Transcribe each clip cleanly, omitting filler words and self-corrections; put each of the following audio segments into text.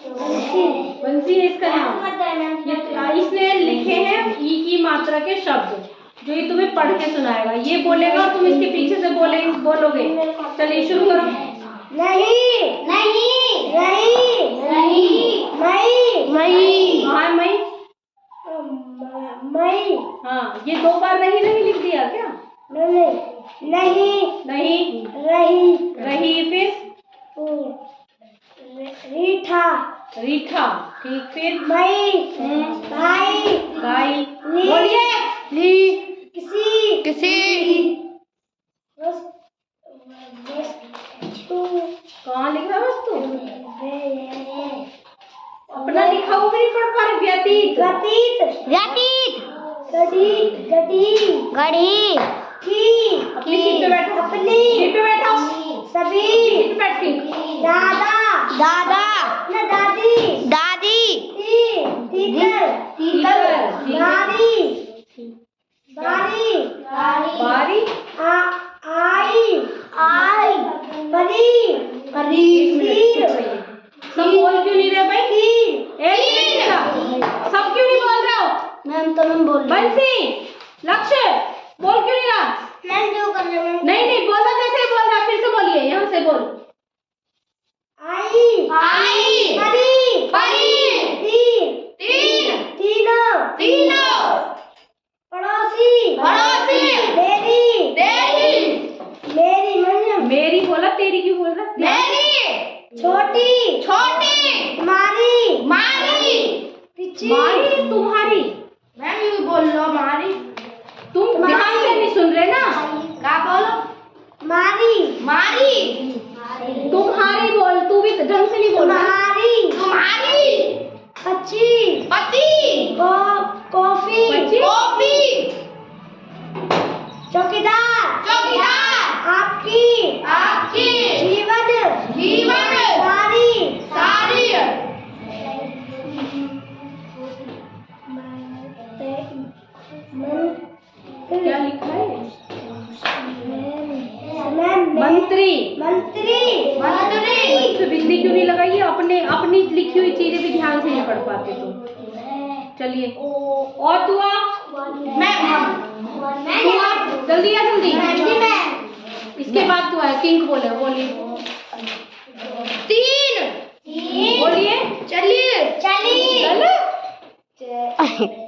बंसी है इसका नाम। इसने लिखे हैं ई की मात्रा के शब्द, जो ये तुम्हें पढ़ के सुनाएगा। ये बोलेगा और तुम इसके पीछे से बोलोगे। चलिए शुरू करो। नहीं नहीं नहीं नहीं मई मई हाँ मई मई। हाँ ये 2 बार नहीं नहीं लिख दिया क्या? नहीं नहीं नहीं रही रही, फिर रीठा रीठा, ठीक, फिर मई भाई गाई। बोलिए ली किसी किसी। वस्तु कहाँ लिख रहा वस्तु? अपना लिखा हुआ भी नहीं पढ़ पा रहे। व्यतीत व्यतीत व्यतीत गड़ी गड़ी गड़ी की अपनी सीट पे बैठो, अपनी सीट पे बैठो, सभी सीट पे बैठ ठीक। दादा दादा न दादी दादी तीतर तीतर, बारी बारी बारी आई आई परी परी सब बोल क्यों नहीं रहे भाई? सब क्यों नहीं बोल रहे हो? मैम तो मैम बोल बंसी लक्ष्य बोल क्यों नहीं रहा? मैम जो कर रहे हैं नहीं नहीं बोला, कैसे बोल रहा? फिर से बोलिए, यहाँ से बोल। आई आई परी परी तीनों पड़ोसी मेरी मेरी बोला, तेरी क्यों बोल रहा? छोटी मारी मारी तुम्हारी। मैम यू बोल लो मारी। तुम ध्यान से नहीं सुन रहे ना? क्या बोलो? मारी तुम्हारी बोल, तू भी ढंग से नहीं बोल रहा। तुम्हारी पति कॉफी चौकीदार आपकी जीवन सारी क्या लिखा है? मंत्री तो बिजली क्यों नहीं लगाई है? अपनी लिखी हुई चीजें भी ध्यान से नहीं पढ़ पाते तुम। चलिए और तू आ, जल्दी आ जल्दी। इसके बाद तू आए, किंग बोले, बोलिए 3 बोलिए। चलिए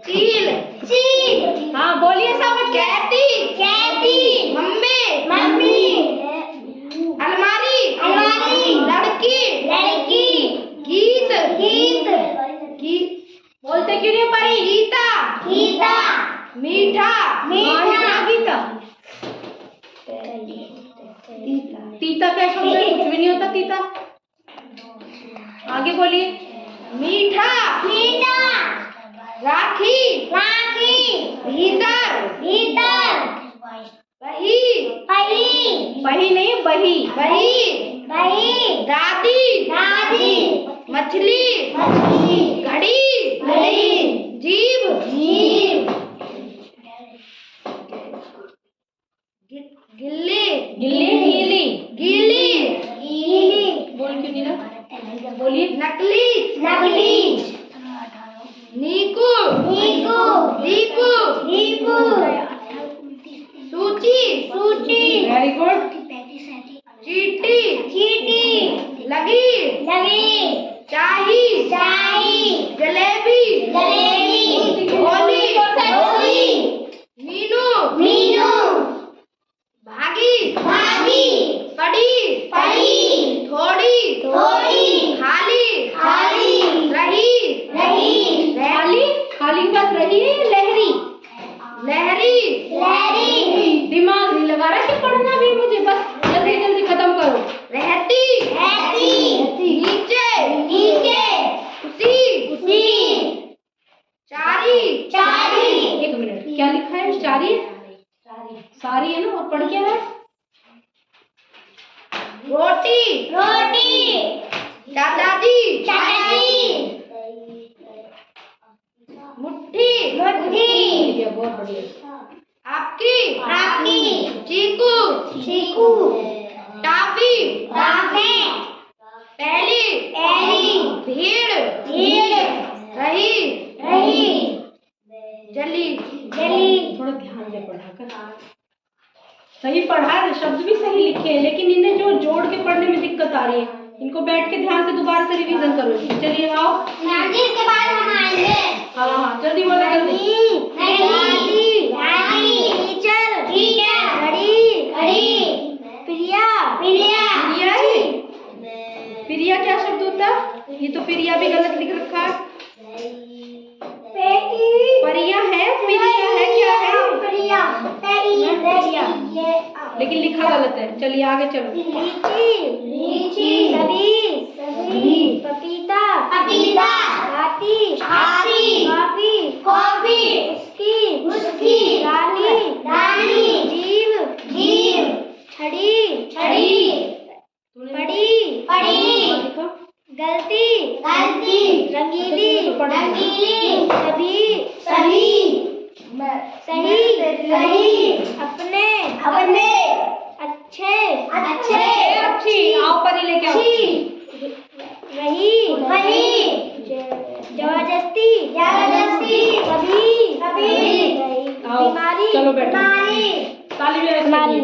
चील हाँ बोलिए सब। कहती मम्मी अलमारी लड़की गीत बोलते क्यों नहीं परी? गीता मीठा गीता। तीता क्या शब्द है? कुछ भी नहीं होता तीता। आगे बोलिए। मीठा राखी भीतर बही नहीं, बही दादी मछली घड़ी जीभ गिल्ली बोल क्यों नहीं रहा? बोलिए। नकली नीकू दीपू सूची वेरी गुड। चीटी लगी चाही जलेबी होली मीनू भागी पड़ी थोड़ी खाली रही खाली बात रही है। लहरी दिमाग नहीं लगा रहा कि पढ़ना भी मुझे, बस जल्दी जल्दी खत्म करो। रहती नीचे उसी चारी। एक मिनट, क्या लिखा है? चारी सारी है ना? और पढ़ क्या है? रोटी चाचा जी मुट्ठी बहुत बढ़िया। आपकी चीकू टाफी पहली भीड़ सही पढ़ा है, शब्द भी सही लिखे हैं, लेकिन इन्हें जो जोड़ के पढ़ने में दिक्कत आ रही है। इनको बैठ के ध्यान से दोबारा से रिवीजन करो। चलिए आओ मैम जी, इसके बाद हम आएंगे। हाँ जल्दी बोलो जल्दी। टीचर, घड़ी, प्रिया, प्रिया क्या शब्द होता है? ये तो प्रिया भी गलत लिख रखा है। परिया है, प्रिया है, क्या है? लेकिन लिखा गलत है। चलिए आगे चलो। लीची, सभी, पपीता, हाथी, कॉफी, उसकी, रानी, जीव, छड़ी, पड़ी, गलती, रंगीली, सही, अपने, अच्छे, अच्छी आओ परी लेके आओ। वही, जबरदस्ती, कभी, आओ बीमारी, चलो बैठो। ताली भी बीमारी,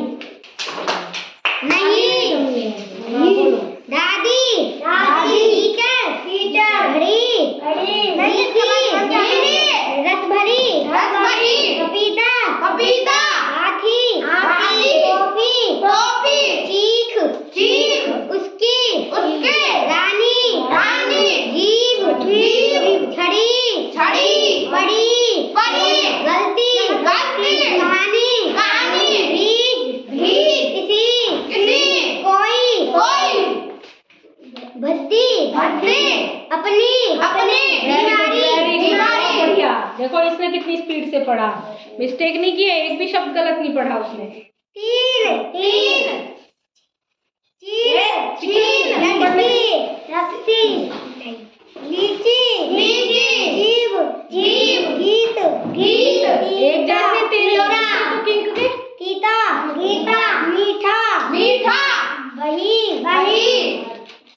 नहीं, हाँ, बोलो। दादी, टीचर, घड़ी, रस भरी, पपीता, हाथी, कॉफी, चीख, उसके, रानी, जीव, छड़ी, पड़ी, गलती, कहानी, बीज, किसी, कोई, भद्दी, अपनी, बीमारी, बढ़िया। देखो इसने कितनी स्पीड से पढ़ा, मिस्टेक नहीं किया, एक भी शब्द गलत नहीं पढ़ा उसने। तीन, रस्सी, लीची, जीव, गीत, एक जैसे तेरे और तो किंक के गीता, मीठा, वही,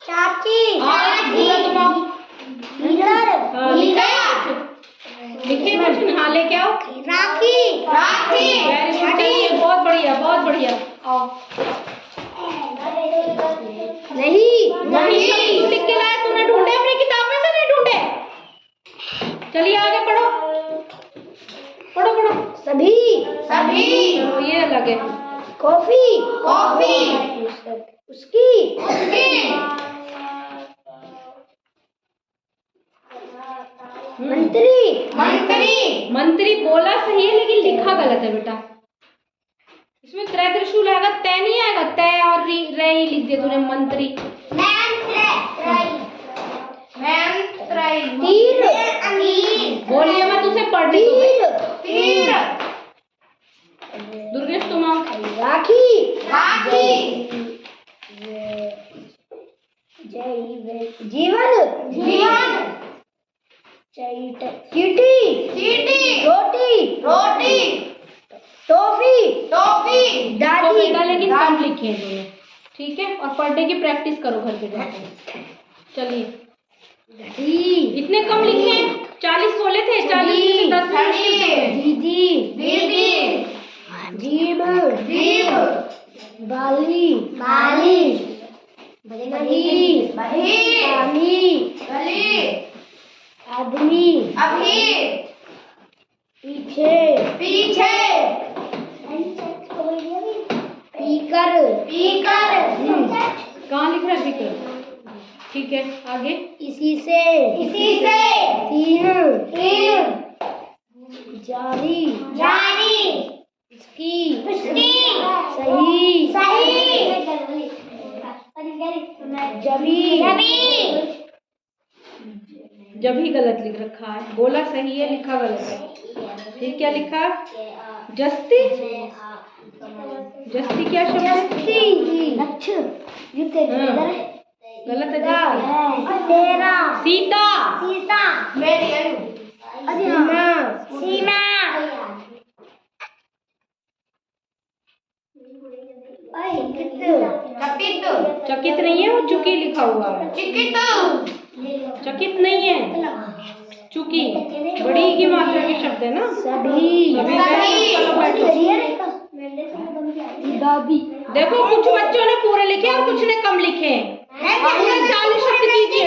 चाची, पूरा दबाओ। हाँ, लिखे बच्चन। हाँ लेके आओ। राखी, वेरी गुड, चलिए बहुत बढ़िया। आओ। नहीं, शब्द तू लिख के लाया, तूने ढूंढे अपनी किताब में से? नहीं ढूंढे। चलिए आगे पढ़ो। सभी, चलो ये अलग है। कॉफी, उसकी, मंत्री बोला सही है, लेकिन लिखा गलत है बेटा। इसमें त्रय त्रिशूल आएगा, तय नहीं आएगा। तय और रे ही लिख दिया तूने। मंत्री, तीर, बोलिए मैं तुझे पढ़ने तीर, दुर्गेश तुम आओ। राखी, जीवन, चीटी, रोटी, टॉफी, तो बेटा लेकिन कम लिखे हैं दोनों, ठीक है? और पढ़ने की प्रैक्टिस करो घर पे जाकर। चलिए इतने कम लिखे हैं, 40 बोले थे, 40 में से 10 जीव, बाली, गली, आदमी, पीछे, पीकर, कहाँ लिख रहा है फिकर? ठीक है आगे। इसी से, तीन, जारी, इसकी, सही, जब ही गलत लिख रखा है। बोला सही है, लिखा गलत है। फिर क्या लिखा? जस्ती क्या शब्द है? गलत है। सीता, सीमा, चकित नहीं है, वो चुकी लिखा हुआ है। चकित नहीं है, चुकी बड़ी की मात्रा के शब्द है ना। सभी, चलो बैठो। दादी। देखो कुछ बच्चों ने पूरे लिखे और कुछ ने कम लिखे हैं। 40 शब्द कीजिए।